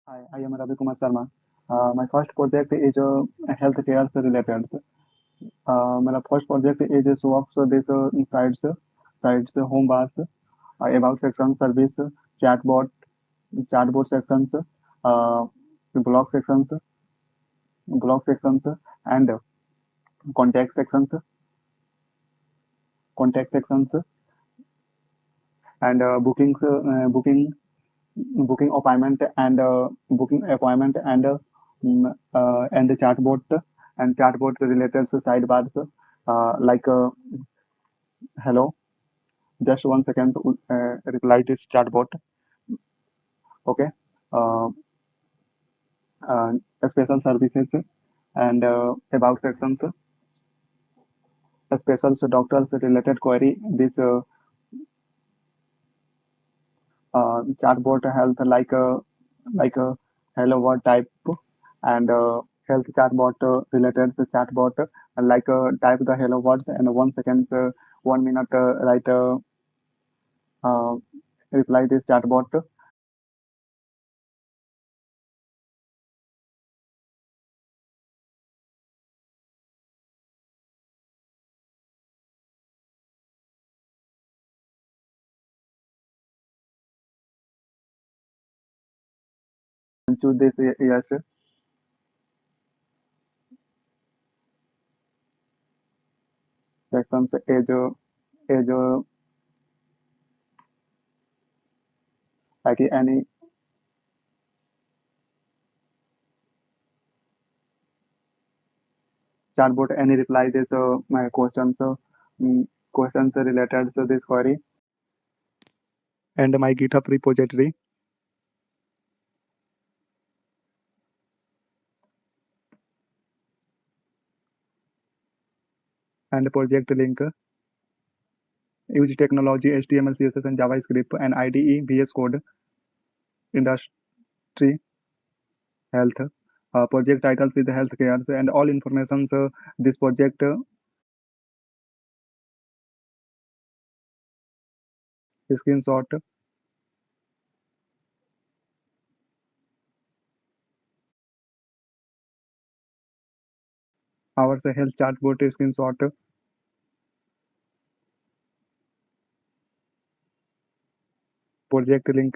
Hi, I am Ravi Kumar Sharma. My first project is healthcare related. My first project is show up so this sites, home bars, about section service, chatbot, chatbot sections, uh, blog sections, blog sections, and contact sections, contact sections, and booking appointment and the chatbot related sidebars like hello, just 1 second to reply this chatbot. Okay. uh, uh, Special services and about sections, special doctors related query. This chatbot health like a hello world type and health chatbot related to chatbot like type the hello words and 1 second 1 minute write uh, reply this chatbot. And choose this yes sections age like any chatbot any reply this my mm, questions related to this query and my GitHub repository and project link. Use technology HTML, CSS, and JavaScript and IDE, VS Code, industry, health. Project titles with healthcare and all information. So this project screenshot, our health chatbot screenshot, project link.